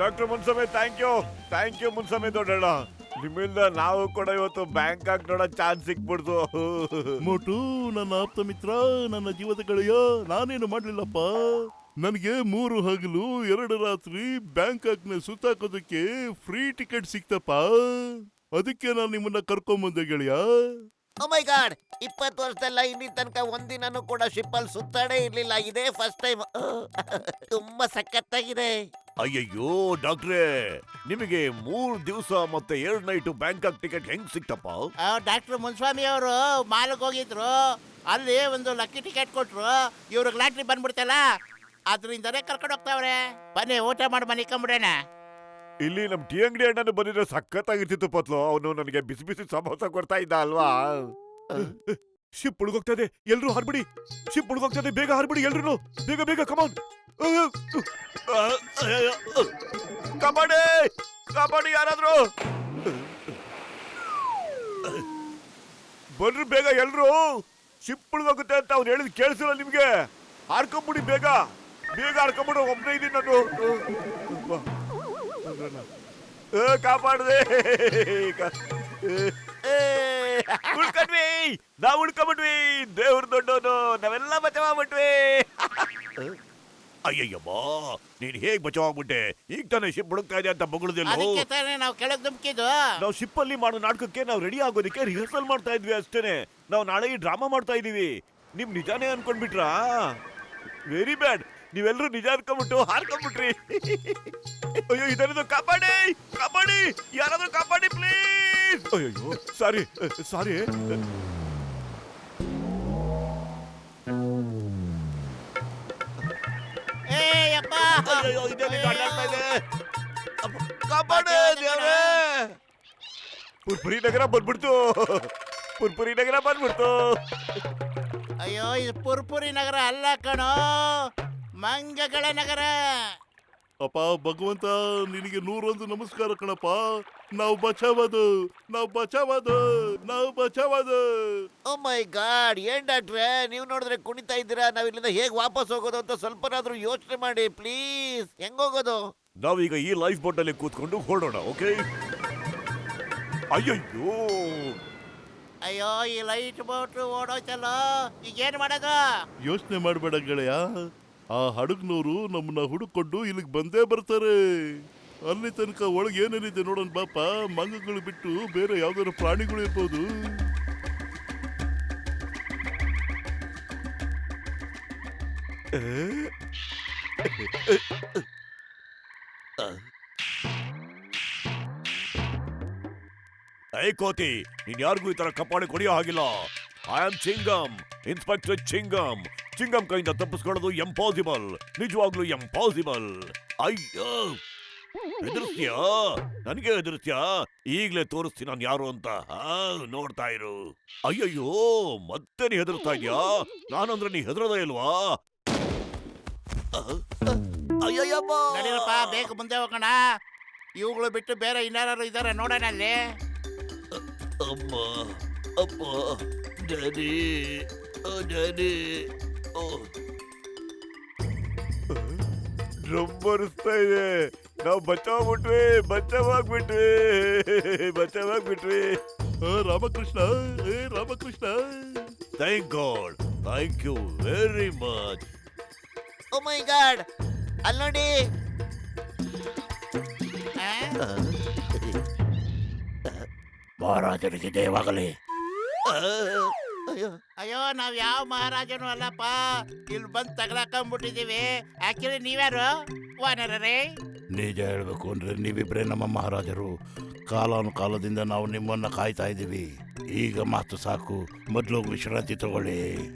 Doctor ಮುನ್ಸಮೆ thank you ಮುನ್ಸಮೆ ದೊಡ್ಡಣ್ಣ. ನಿಮ್ಮಿಂದ ನಾವು ಕೂಡ ಇವತ್ತು ಬ್ಯಾಂಕಾಕ್ ನೋಡೋ ಚಾನ್ಸ್ ಸಿಕ್ಬಿಡ್ತು. ಮೋಟು, ನನ್ನ ಆಪ್ತ ಮಿತ್ರ, ನನ್ನ ಜೀವದ ಗೆಳೆಯ, ನಾನೇನು ಮಾಡ್ಲಿಲ್ಲಪ್ಪ. ನನಗೆ 3 ಹಗಲು 2 ರಾತ್ರಿ ಬ್ಯಾಂಕಾಕ್ನ ಸುತ್ತಾಕೋದಕ್ಕೆ ಫ್ರೀ ಟಿಕೆಟ್ ಸಿಕ್ತಪ್ಪ. ಅದಕ್ಕೆ ನಾನು ನಿಮ್ಮನ್ನ ಕರ್ಕೊಂಬಂದೆ ಗೆಳೆಯ. ಓ ಮೈ ಗಾಡ್, 20 ವರ್ಷದಲ್ಲ ಇನ್ನಿ ತನಕ ಒಂದಿನೂ ಕೂಡ ಶಿಪ್ ಅಲ್ಲಿ ಸುತ್ತಾಡೇ ಇರ್ಲಿಲ್ಲ. ಇದೇ ಫಸ್ಟ್ ಟೈಮ್. ತುಂಬಾ ಸಖತ್ತಾಗಿದೆ. ಅಯ್ಯಯ್ಯೋ ಡಾಕ್ಟ್ರೇ, ನಿಮಗೆ 3 ದಿವಸ ಮತ್ತೆ 2 ನೈಟ್ ಬ್ಯಾಂಕಾಕ್ ಟಿಕೆಟ್ ಹೆಂಗ್ ಸಿಕ್ತಪ್ಪ? ಡಾಕ್ಟರ್ ಮುನ್ಸ್ವಾಮಿ ಅವರು ಮಾಲ್ಗೆ ಹೋಗಿದ್ರು. ಅಲ್ಲಿ ಒಂದು ಲಕ್ಕಿ ಟಿಕೆಟ್ ಕೊಟ್ರು. ಇವ್ರಿಗೆ ಲಾಟ್ರಿ ಬಂದ್ಬಿಡ್ತಲ್ಲ, ಅದರಿಂದನೇ ಕರ್ಕೊಂಡು ಹೋಗ್ತಾವ್ರೆ. ಬನ್ನಿ ಊಟ ಮಾಡಿ ಮನಿಕೊಂಬಿಡೋಣ. ಇಲ್ಲಿ ನಮ್ ಟೀ ಅಂಗಡಿ ಅಣ್ಣನು ಬಂದಿದ್ರೆ ಸಖತ್ತಾಗಿರ್ತಿತ್ತು ಪತ್ಲು. ಅವನು ನನಗೆ ಬಿಸಿ ಬಿಸಿ ಸಮೋಸ ಕೊಡ್ತಾ ಇದ್ದ ಅಲ್ವಾ. ಶಿಪ್ ಹುಡುಗೋಗ್ತಾ ಇದೆ, ಎಲ್ರು ಹಾರ್ಬಿಡಿ. ಶಿಪ್ ಹುಡುಗೋಗ್ತಾ ಇದೆ, ಬೇಗ ಹಾರ್ಬಿಡಿ ಎಲ್ರು, ಬೇಗ ಬೇಗ ಕಮಾನ್. ಕಬಡ್ಡಿ ಕಬಡ್ಡಿ ಯಾರಾದ್ರು ಬನ್ರಿ ಬೇಗ ಎಲ್ರು. ಶಿಪ್ ಹುಡುಗೋಗುತ್ತೆ ಅಂತ ಅವ್ನು ಹೇಳಿದ್ ಕೇಳಿಸಿಲ್ಲ ನಿಮ್ಗೆ? ಹಾರ್ಕೊಂಬಿಡಿ ಬೇಗ ಬೇಗ ಹಾರ್ಕೊಂಬಿಡು. ಒಬ್ಬನೇ ಇದೀನಿ ನಾನು. ಕಾಪಾಡ್ದೆ, ಉಳ್ಕೊಂಡ್ವಿ, ನಾವ್ ಉಳ್ಕೊಂಬಿಟ್ವಿ. ದೇವ್ರ ದೊಡ್ಡವನು, ನಾವೆಲ್ಲ ಬಚಾವಾಗ್ಬಿಟ್ವಿ. ಅಯ್ಯಯ್ಯಮ್ಮ, ನೀನ್ ಹೇಗ್ ಬಚಾವಾಗ್ಬಿಟ್ಟೆ? ಈಗ ತಾನೇ ಶಿಪ್ ಹುಡುಕ್ತಾ ಇದೆ ಅಂತ ಬಗಳದಿಲ್ಲ. ಅದಕ್ಕೆ ತಾನೇ ನಾವು ಕೆಳಗೆ ಧುಮುಕಿದ್ದು. ನಾವು ಶಿಪ್ ಅಲ್ಲಿ ಮಾಡೋ ನಾಟಕಕ್ಕೆ ನಾವು ರೆಡಿ ಆಗೋದಕ್ಕೆ ರಿಹರ್ಸಲ್ ಮಾಡ್ತಾ ಇದ್ವಿ ಅಷ್ಟೇನೆ. ನಾವು ನಾಳೆ ಈ ಡ್ರಾಮಾ ಮಾಡ್ತಾ ಇದೀವಿ. ನಿಮ್ ನಿಜಾನೇ ಅನ್ಕೊಂಡ್ಬಿಟ್ರಾ? Very bad. ನೀವೆಲ್ಲರೂ ನಿಜ ಅನ್ಕೊಂಡ್ಬಿಟ್ಟು ಹಾರ್ಕೊಂಡ್ಬಿಟ್ರಿ. ಅಯ್ಯೋ, ಇದನ್ನು ಕಾಪಾಡಿ ಕಾಪಾಡಿ, ಯಾರಾದ್ರೂ ಕಾಪಾಡಿ ಪ್ಲೀಸ್. ಅಯ್ಯೋ ಸಾರಿ ಸಾರಿ. ಅಯ್ಯೋ, ಇದೇನು ಅಡ್ಡಾಡ್ತಾ ಇದೆ? ಕಾಪಾಡಿ ದೇವ್ರೇ. ಪುರ್ಪುರಿ ನಗರ ಬಂದ್ಬಿಡ್ತು, ಪುರ್ಪುರಿ ನಗರ ಬಂದ್ಬಿಡ್ತು. ಅಯ್ಯೋ, ಇದು ಪುರ್ಪುರಿ ನಗರ ಅಲ್ಲ ಕಣೋ, ಮಂಗಗಳ ನಗರ. ಅಪ್ಪ ಭಗವಂತ, ನಿನಗೆ 101 ನಮಸ್ಕಾರ ಕಣಪ್ಪ. ನಾವು ಬಚಾವದು, ನಾವು ಬಚಾವದು, ನಾವು ಬಚಾವದು. ಓ ಮೈ ಗಾಡ್, ಏನ್ ಡಾಕ್ಟ್ರೆ ನೀವು ನೋಡಿದ್ರೆ ಕುಣಿತಾ ಇದ್ದೀರಾ? ನಾವ್ ಇಲ್ಲಿಂದ ಹೇಗ್ ವಾಪಸ್ ಹೋಗೋದು ಅಂತ ಸ್ವಲ್ಪನಾದ್ರೂ ಯೋಚನೆ ಮಾಡಿ ಪ್ಲೀಸ್. ಹೆಂಗ್ ಹೋಗೋದು? ನಾವೀಗ ಈ ಲೈಫ್ ಬೋಟ್ ಅಲ್ಲಿ ಕೂತ್ಕೊಂಡು ಹೊರಡೋಣ, ಓಕೆ? ಅಯ್ಯಯ್ಯೋ ಅಯ್ಯೋ, ಈ ಲೈಟ್ ಬೋಟ್ ಓಡೋಯ್ತಲ್ಲ, ಈಗ ಏನ್ ಮಾಡೋದು? ಯೋಚನೆ ಮಾಡಬೇಡ ಗೆಳೆಯ. ಆ ಹಡಗ್ನವರು ನಮ್ಮನ್ನ ಹುಡುಕೊಂಡು ಇಲ್ಲಿಗೆ ಬಂದೇ ಬರ್ತಾರೆ. ಅಲ್ಲಿ ತನಕ ಒಳಗೆ ಏನೇನಿದೆ ನೋಡೋಣ ಬಾಪ. ಮಂಗಗಳು ಬಿಟ್ಟು ಬೇರೆ ಯಾವ್ದಾದ್ರು ಪ್ರಾಣಿಗಳು ಇರ್ಬೋದು. ಐ ಕೋತಿ, ನೀನ್ ಯಾರಿಗೂ ಈ ತರ ಕಪಾಳಿ ಕೊಡಿಯೋ ಹಾಗಿಲ್ಲ. I am ಚಿಂಗಮ್, inspector ಚಿಂಗಮ್. ಚಿಂಗಮ್ ಕೈಯಿಂದ ತಪ್ಪಿಸ್ಕೊಳ್ಳೋದು ಎಂಪಾಸಿಬಲ್, ನಿಜವಾಗ್ಲೂ ಎಂಪಾಸಿಬಲ್. ಅಯ್ಯೋ, ಹೆದರ್ಸ್ತೀಯಾ? ನನಗೆ ಹೆದರ್ಸ್ತೀಯಾ? ಈಗ್ಲೇ ತೋರಿಸ್ತೀನಿ ನಾನು ಯಾರು ಅಂತ. ನೋಡ್ತಾ ಇರು. ಅಯ್ಯಯ್ಯೋ, ಮತ್ತೆ ನೀ ಹೆದರ್ಸ್ತಾ ಇದ್ಯಾ? ನಾನಂದ್ರೆ ನೀ ಹೆದರೋದೇ ಇಲ್ವಾ? ಅಯ್ಯಯ್ಯಪ್ಪ, ನಡೀರಪ್ಪ, ಬೇಗ ಮುಂದೆ ಹೋಗೋಣ. ಇವುಗಳು ಬಿಟ್ಟು ಬೇರೆ ಇನ್ನಾರು ಇದಾರೆ ನೋಡೋಣ ಅಲ್ಲಿ. ಅಮ್ಮ, ಅಪ್ಪ, ಡ್ಯಾಡಿ, ಡ್ಯಾಡಿ. ಡ್ರಮ್ ಬರಿಸ್ತಾ ಇದೆ. ನಾವು ಬಚಾವಾಗ್ಬಿಟ್ವಿ, ಬಚಾವಾಗ್ಬಿಟ್ವಿ, ಬಚಾವಾಗ್ಬಿಟ್ವಿ. Ramakrishna, Ramakrishna. Thank God, thank you very much. Oh my God, ಅಲ್ಲಿ ನೋಡಿ. ಮಹಾರಾಜನಿಗೆ ಜಯವಾಗಲಿ. ಅಯ್ಯೋ, ಅಯ್ಯೋ, ನಾವ್ ಯಾವ ಮಹಾರಾಜನು ಅಲ್ಲಪ್ಪ, ಇಲ್ಲಿ ಬಂದು ತಗಲಾಕೊಂಡ್ಬಿಟ್ಟಿದೀವಿ. ಆಕ್ಚುಲಿ ನೀವ್ಯಾರು ವಾನರರೇ? ನಿಜ ಹೇಳ್ಬೇಕು ಅಂದ್ರೆ ನೀವಿಬ್ರೇ ನಮ್ಮ ಮಹಾರಾಜರು. ಕಾಲಾನುಕಾಲದಿಂದ ನಾವು ನಿಮ್ಮನ್ನ ಕಾಯ್ತಾ ಇದ್ದೀವಿ. ಈಗ ಮಾತು ಸಾಕು, ಮೊದಲು ವಿಶ್ರಾಂತಿ ತಗೊಳ್ಳಿ.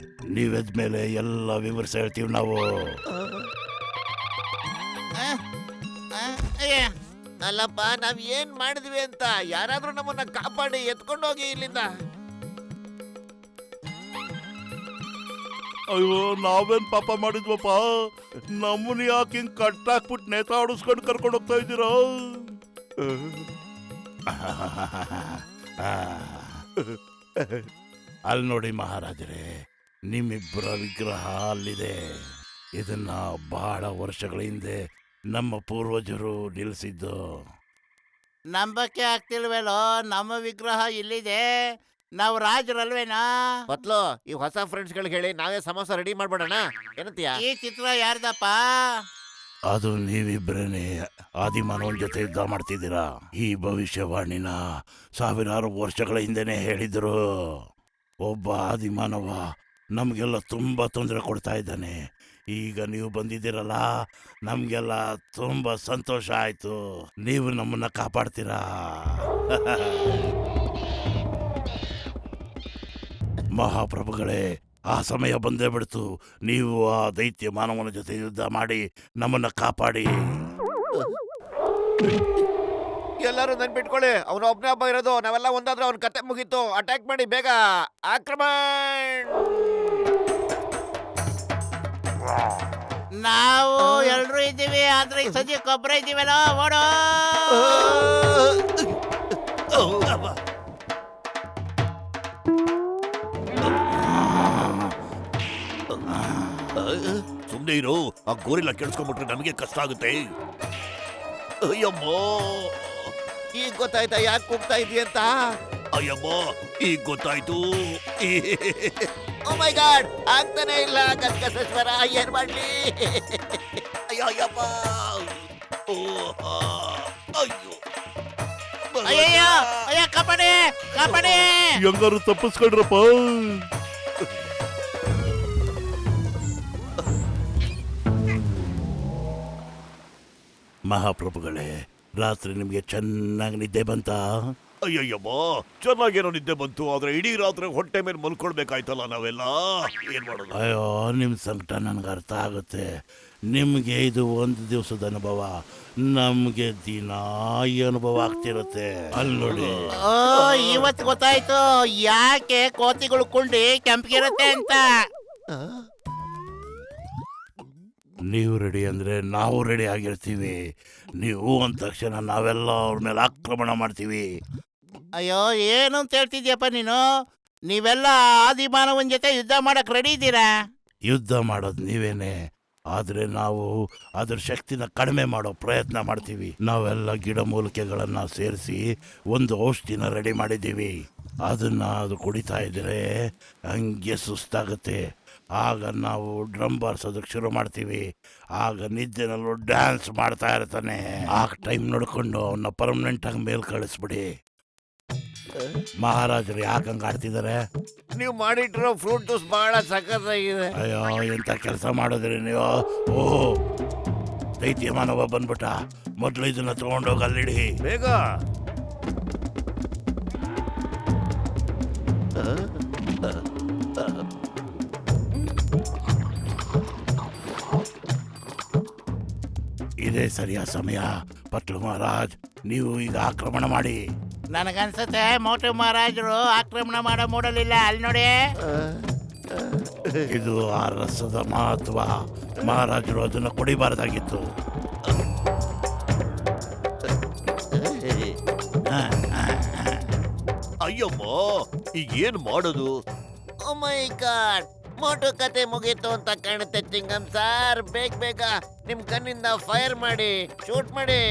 ನೀವೆದ್ಮೇಲೆ ಎಲ್ಲ ವಿವರಿಸಿ ಹೇಳ್ತೀವಿ ನಾವು. ಅಲ್ಲಪ್ಪ, ನಾವ್ ಏನ್ ಮಾಡಿದ್ವಿ ಅಂತ ಯಾರಾದ್ರೂ ನಮ್ಮನ್ನ ಕಾಪಾಡಿ ಎತ್ಕೊಂಡೋಗಿ ಇಲ್ಲಿಂದ. ಅಯ್ಯೋ, ನಾವೇನ್ ಪಾಪ ಮಾಡಿದ್ವಪ್ಪ? ನಮ್ಮನ್ನ ಯಾಕೆ ಹಿಂಗ್ ಕಟ್ಟಾಕ್ಬಿಟ್ಟು ನೇತಾಡಿಸ್ಕೊಂಡು ಕರ್ಕೊಂಡು ಹೋಗ್ತಾ ಇದ್ದೀರಾ? ಅಲ್ಲಿ ನೋಡಿ ಮಹಾರಾಜರೇ, ನಿಮ್ಮಿಬ್ಬರ ವಿಗ್ರಹ ಅಲ್ಲಿದೆ. ಇದನ್ನ ಬಹಳ ವರ್ಷಗಳ ಹಿಂದೆ ನಮ್ಮ ಪೂರ್ವಜರು ನಿಲ್ಲಿಸಿದ್ದು. ನಂಬಕ್ಕೆ ಆಗ್ತಿಲ್ವೇಲೋ, ನಮ್ಮ ವಿಗ್ರಹ ಇಲ್ಲಿದೆ, ನಾವು ರಾಜರಲ್ವೇನಾ? ಮೊದ್ಲು ಈ ಹೊಸ ಫ್ರೆಂಡ್ಸ್ ಗಳಿಗೆ ಹೇಳಿ ನಾವೇ ಸಮೋಸ ರೆಡಿ ಮಾಡ್ಬಿಡೋಣ, ಏನಂತೀಯ? ಈ ಚಿತ್ರ ಯಾರ್ದಪ್ಪ? ಅದು ನೀವಿಬ್ಬರೇನೆ ಆದಿಮಾನವನ ಜೊತೆ ಯುದ್ಧ ಮಾಡ್ತಿದ್ದೀರಾ. ಈ ಭವಿಷ್ಯವಾಣಿನ ಸಾವಿರಾರು ವರ್ಷಗಳ ಹಿಂದೆನೆ ಹೇಳಿದ್ರು. ಒಬ್ಬ ಆದಿಮಾನವ ನಮಗೆಲ್ಲ ತುಂಬ ತೊಂದರೆ ಕೊಡ್ತಾ ಇದ್ದಾನೆ. ಈಗ ನೀವು ಬಂದಿದ್ದೀರಲ್ಲ, ನಮಗೆಲ್ಲ ತುಂಬ ಸಂತೋಷ ಆಯಿತು. ನೀವು ನಮ್ಮನ್ನ ಕಾಪಾಡ್ತೀರಾ. ಮಹಾಪ್ರಭುಗಳೇ, ಆ ಸಮಯ ಬಂದೇ ಬಿಡ್ತು. ನೀವು ಆ ದೈತ್ಯ ಮಾನವನ ಜೊತೆ ಯುದ್ಧ ಮಾಡಿ ನಮ್ಮನ್ನ ಕಾಪಾಡಿ. ಎಲ್ಲರೂ ನೆನ್ಪಿಟ್ಕೊಳ್ಳಿ, ಅವನು ಒಬ್ಬನೇ ಹಬ್ಬ ಇರೋದು. ನಾವೆಲ್ಲ ಒಂದಾದ್ರೆ ಅವನ ಕತೆ ಮುಗೀತು. ಅಟ್ಯಾಕ್ ಮಾಡಿ ಬೇಗ, ಆಕ್ರಮಣ! ನಾವು ಎಲ್ರು ಇದ್ದೀವಿ, ಆದ್ರೆ ಈಗ ಸದ್ಯಕ್ಕೆ ಒಬ್ಬರೇ ಇದ್ದೀವಲ್ಲ, ಓಡೋ! ಸುಮ್ನೆ ಇರು, ಆ ಗೋರಿಲ್ಲ ಕೇಳಿಸ್ಕೊಂಡ್ಬಿಟ್ರೆ ನಮಗೆ ಕಷ್ಟ ಆಗುತ್ತೆ. ಅಯ್ಯಮ್ಮೋ, ಈಗ ಗೊತ್ತಾಯ್ತಾ ಯಾಕೆ ಕೂಗ್ತಾ ಇದೀಯ ಅಂತ? ಅಯ್ಯಮ್ಮೋ, ಈಗ ಗೊತ್ತಾಯ್ತು. ಓ ಮೈ ಗಾಡ್, ಆಗ್ತಾನೆ ಇಲ್ಲ ಗಸಗಸೇಶ್ವರ, ಏನ್ ಮಾಡ್ಲಿ? ಅಯ್ಯಪ್ಪ, ಅಯ್ಯೋ, ಅಯ್ಯಯ್ಯೋ, ಅಯ್ಯ, ಕಾಪಾಡಿ, ಕಾಪಾಡಿ! ಹೆಂಗಾರು ತಪ್ಪಿಸ್ಕೊಂಡ್ರಪ್ಪ. ಮಹಾಪ್ರಭುಗಳೇ, ರಾತ್ರಿ ನಿಮಗೆ ಚೆನ್ನಾಗಿ ನಿದ್ದೆ ಬಂತಾ? ಅಯ್ಯಯ್ಯಮ್ಮ, ಚೆನ್ನಾಗೇನೋ ನಿದ್ದೆ ಬಂತು, ಆದ್ರೆ ಇಡೀ ರಾತ್ರಿ ಹೊಟ್ಟೆ ಮೇಲೆ ಮಲ್ಕೊಳ್ಬೇಕಾಯ್ತಲ್ಲ ನಾವೆಲ್ಲ. ಏನ್ ಮಾಡೋದು? ಅಯ್ಯೋ, ನಿಮ್ಮ ಸಂಕಟ ನನಗೆ ಅರ್ಥ ಆಗುತ್ತೆ. ನಿಮಗೆ ಇದು ಒಂದು ದಿವಸದ ಅನುಭವ, ನಮಗೆ ದಿನ ಈ ಅನುಭವ ಆಗ್ತಿರುತ್ತೆ. ಅಲ್ಲಿ ನೋಡಿ. ಓ, ಇವತ್ತು ಗೊತ್ತಾಯ್ತು ಯಾಕೆ ಕೋತಿಗಳು ಕುಂಡಿ ಕೆಂಪಗಿರುತ್ತೆ ಅಂತ. ನೀವು ರೆಡಿ ಅಂದ್ರೆ ನಾವು ರೆಡಿ ಆಗಿರ್ತೀವಿ. ನೀವು ಅಂದ ತಕ್ಷಣ ನಾವೆಲ್ಲ ಅವ್ರ ಮೇಲೆ ಆಕ್ರಮಣ ಮಾಡ್ತೀವಿ. ಅಯ್ಯೋ, ಏನು ಅಂತ ಹೇಳ್ತಿದ್ಯಪ್ಪ ನೀನು? ನೀವೆಲ್ಲ ಆದಿಮಾನವನ ಜೊತೆ ಯುದ್ಧ ಮಾಡಕ್ ರೆಡಿ ಇದ್ದೀರಾ? ಯುದ್ಧ ಮಾಡೋದು ನೀವೇನೆ, ಆದ್ರೆ ನಾವು ಅದ್ರ ಶಕ್ತಿನ ಕಡಿಮೆ ಮಾಡೋ ಪ್ರಯತ್ನ ಮಾಡ್ತೀವಿ. ನಾವೆಲ್ಲ ಗಿಡಮೂಲಿಕೆಗಳನ್ನ ಸೇರಿಸಿ ಒಂದು ಔಷಧಿನ ರೆಡಿ ಮಾಡಿದ್ದೀವಿ. ಅದನ್ನ ಅದು ಕುಡಿತಾ ಇದ್ರೆ ಹಂಗೆ ಸುಸ್ತಾಗುತ್ತೆ. ಆಗ ನಾವು ಡ್ರಮ್ ಬಾರಿಸೋದಕ್ಕೆ ಶುರು ಮಾಡ್ತೀವಿ. ಆಗ ನಿದ್ದೆನಲ್ಲೂ ಡ್ಯಾನ್ಸ್ ಮಾಡ್ತಾ ಇರ್ತಾನೆ. ಆಗ ಟೈಮ್ ನೋಡ್ಕೊಂಡು ಅವನ್ನ ಪರ್ಮನೆಂಟ್ ಆಗಿ ಮೇಲ್ ಕಳಿಸ್ಬಿಡಿ. ಮಹಾರಾಜರು ಯಾಕಂಗ ಆಡ್ತಿದ್ದಾರೆ? ನೀವು ಮಾಡಿಟ್ಟಿರೋ ಫ್ರೂಟ್ ಜ್ಯೂಸ್ ಬಹಳ ಸಖತ್ತಾಗಿದೆ. ಅಯ್ಯೋ, ಎಂತ ಕೆಲಸ ಮಾಡಿದ್ರಿ ನೀವು? ಓ, ದೈತ್ಯ ಮಾನವ ಬಂದ್ಬಿಟ್ಟ. ಮೊದಲು ಇದನ್ನ ತಗೊಂಡೋಗಿ ಅಲ್ಲಿಡಿ ಬೇಗ. ಇದೇ ಸರಿಯಾದ ಸಮಯ. ಪಟ್ಲು ಮಹಾರಾಜ್, ನೀವು ಈಗ ಆಕ್ರಮಣ ಮಾಡಿ. ನನಗನ್ಸುತ್ತೆ ಮೋಟು ಮಹಾರಾಜರು ಆಕ್ರಮಣ ಮಾಡೋ ಮೂಡಲಿಲ್ಲ. ಅಲ್ಲಿ ನೋಡಿ. ಇದು ಆ ರಸದ ಮಹತ್ವ. ಮಹಾರಾಜರು ಅದನ್ನು ಕುಡಿಬಾರ್ದಾಗಿತ್ತು. ಅಯ್ಯಮ್ಮ, ಈಗ ಏನ್ ಮಾಡೋದು? ಓ ಮೈ ಗಾಡ್, ಮೋಟು ಕತೆ ಮುಗೀತು ಅಂತ ಕಾಣುತ್ತೆ ಚಿಂಗಂ ಸಾರ್. ಬೇಗ ನಿಮ್ ಕಣ್ಣಿಂದ ಫೈರ್ ಮಾಡಿ, ಶೂಟ್ ಮಾಡಿ.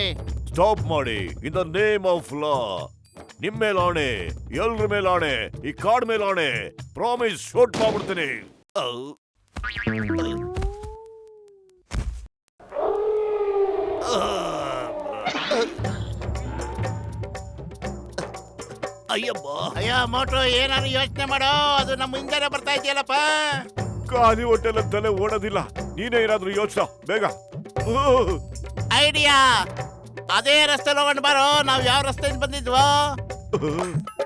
ಸ್ಟಾಪ್ ಮಾಡಿ. In the name of law. ನಿಮ್ ಮೇಲಾಣೆ, ಎಲ್ರ ಮೇಲಾಣೆ, ಈ ಕಾಡ್ ಮೇಲಾಣೆ, ಪ್ರಾಮಿಸ್ ಶೂಟ್ ಮಾಡ್ಬಿಡ್ತೀನಿ. ಅಯ್ಯಮ್ಮ, ಅಯ್ಯೋ ಮೋಟು, ಏನಾದ್ರು ಯೋಚನೆ ಮಾಡೋ, ಅದು ನಮ್ಮ ಹಿಂದೆನೆ ಬರ್ತಾ ಇದೆಯಲ್ಲಪ್ಪ. ಖಾಲಿ ಹೊಟ್ಟೆಲ್ಲ ತಲೆ ಓಡೋದಿಲ್ಲ. ನೀನೇ ಏನಾದ್ರೂ ಯೋಚನೆ ಬೇಗ. ಐಡಿಯಾ, ಅದೇ ರಸ್ತೆ ಹೋಗೊಂಡು ಬಾರೋ. ನಾವ್ ಯಾವ ರಸ್ತೆಯಿಂದ ಬಂದಿದ್ವೋ?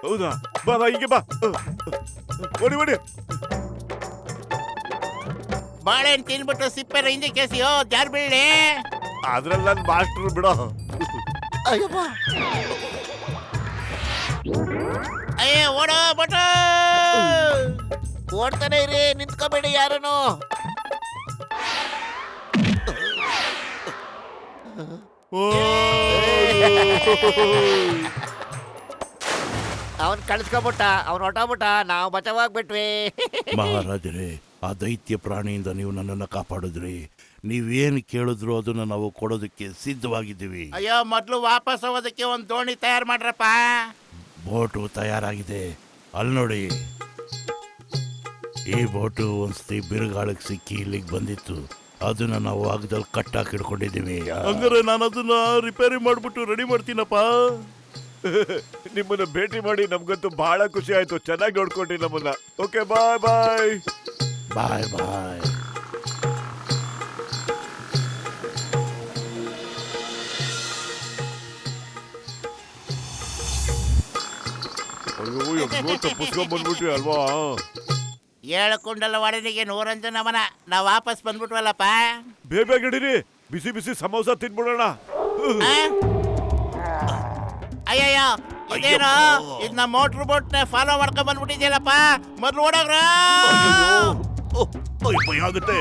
ಹೌದಾ? ಬಾ ಹೀಗೆ ಬಾ. ಓಡಿ ಓಡಿ. ಬಾಳೆಹಣ್ಣು ತಿನ್ಬಿಟ್ಟು ಸಿಪ್ಪೆನ ಹಿಂದೆ ಕೇಸಿಯೋ, ಜಾರ್ ಬೀಳಿ. ಅದ್ರಲ್ಲಿ ನನ್ ಮಾಸ್ಟರ್ ಬಿಡೋ. ಅಯ್ಯಪ್ಪ, ಅಯ್ಯೋ, ಓಡೋ ಮೋಟು. ಓಡ್ತಾನೆ ಇರಿ, ನಿಂತ್ಕೋಬೇಡಿ ಯಾರನು. ಅವನ್ ಕಳಿಸ್ಕೊಬಿಟ್ಟ, ಅವನ್ ಹೊಟ್ಟೋಗ್ಬಿಟ್ಟ, ನಾವು ಬಚಾವಾಗ್ಬಿಟ್ವಿ. ಮಹಾರಾಜರೇ, ಆ ದೈತ್ಯ ಪ್ರಾಣಿಯಿಂದ ನೀವು ನನ್ನನ್ನು ಕಾಪಾಡಿದ್ರಿ. ನೀವೇನು ಕೇಳಿದ್ರು ಅದನ್ನು ನಾವು ಕೊಡೋದಕ್ಕೆ ಸಿದ್ಧವಾಗಿದ್ದೀವಿ. ಅಯ್ಯೋ ಮೊದ್ಲು ವಾಪಸ್ ಹೋಗೋದಕ್ಕೆ ಒಂದು ದೋಣಿ ತಯಾರು ಮಾಡ್ರಪ್ಪ. ಬೋಟು ತಯಾರಾಗಿದೆ, ಅಲ್ಲಿ ನೋಡಿ. ಈ ಬೋಟು ಒಂದ್ಸತಿ ಬಿರುಗಾಳಕ್ಕೆ ಸಿಕ್ಕಿ ಇಲ್ಲಿಗೆ ಬಂದಿತ್ತು. ಅದನ್ನ ನಾವು ಆಗದಲ್ಲಿ ಕಟ್ಟಾಕಿ ಹಿಡ್ಕೊಂಡಿದ್ದೀವಿ. ಹಂಗಾರೆ ನಾನು ಅದನ್ನ ರಿಪೇರಿ ಮಾಡ್ಬಿಟ್ಟು ರೆಡಿ ಮಾಡ್ತೀನಪ್ಪ. ನಿಮ್ಮನ್ನ ಭೇಟಿ ಮಾಡಿ ನಮ್ಗಂತೂ ಬಹಳ ಖುಷಿ ಆಯ್ತು. ಚೆನ್ನಾಗಿ ನೋಡ್ಕೊಂಡ್ರಿ ನಮ್ಮನ್ನ. ಓಕೆ, ಬಾಯ್ ಬಾಯ್. ಬಾಯ್ ಬಾಯ್. ಅಯ್ಯೋ, ಎಷ್ಟೋ ತಪ್ಪಿಸ್ಕೊಂಡ್ ಬಂದ್ಬಿಟ್ವಿ ಅಲ್ವಾ? 7 ಕುಂಡಲ ಒಡನಿಗೆ 101 ನಮನ. ನಾವು ವಾಪಸ್ ಬಂದ್ಬಿಟ್ವಲ್ಲಪ್ಪ. ಬೇಗ ನಡೀರಿ, ಬಿಸಿ ಬಿಸಿ ಸಮೋಸ ತಿನ್ಬಿಡೋಣ. ಆ? ಅಯ್ಯಯ್ಯೋ ಇದೇನು ಇದನ್ನ ಮೋಟ್ರ್ ಬೋಟ್ನ ಫಾಲೋ ಮಾಡ್ಕೊಂಡ್ ಬಂದ್ಬಿಟ್ಟಿದ್ಯಲ್ಲಪ್ಪ. ಮೊದ್ಲು ಓಡೋಗ್ರ. ಭಯ ಆಗುತ್ತೆ.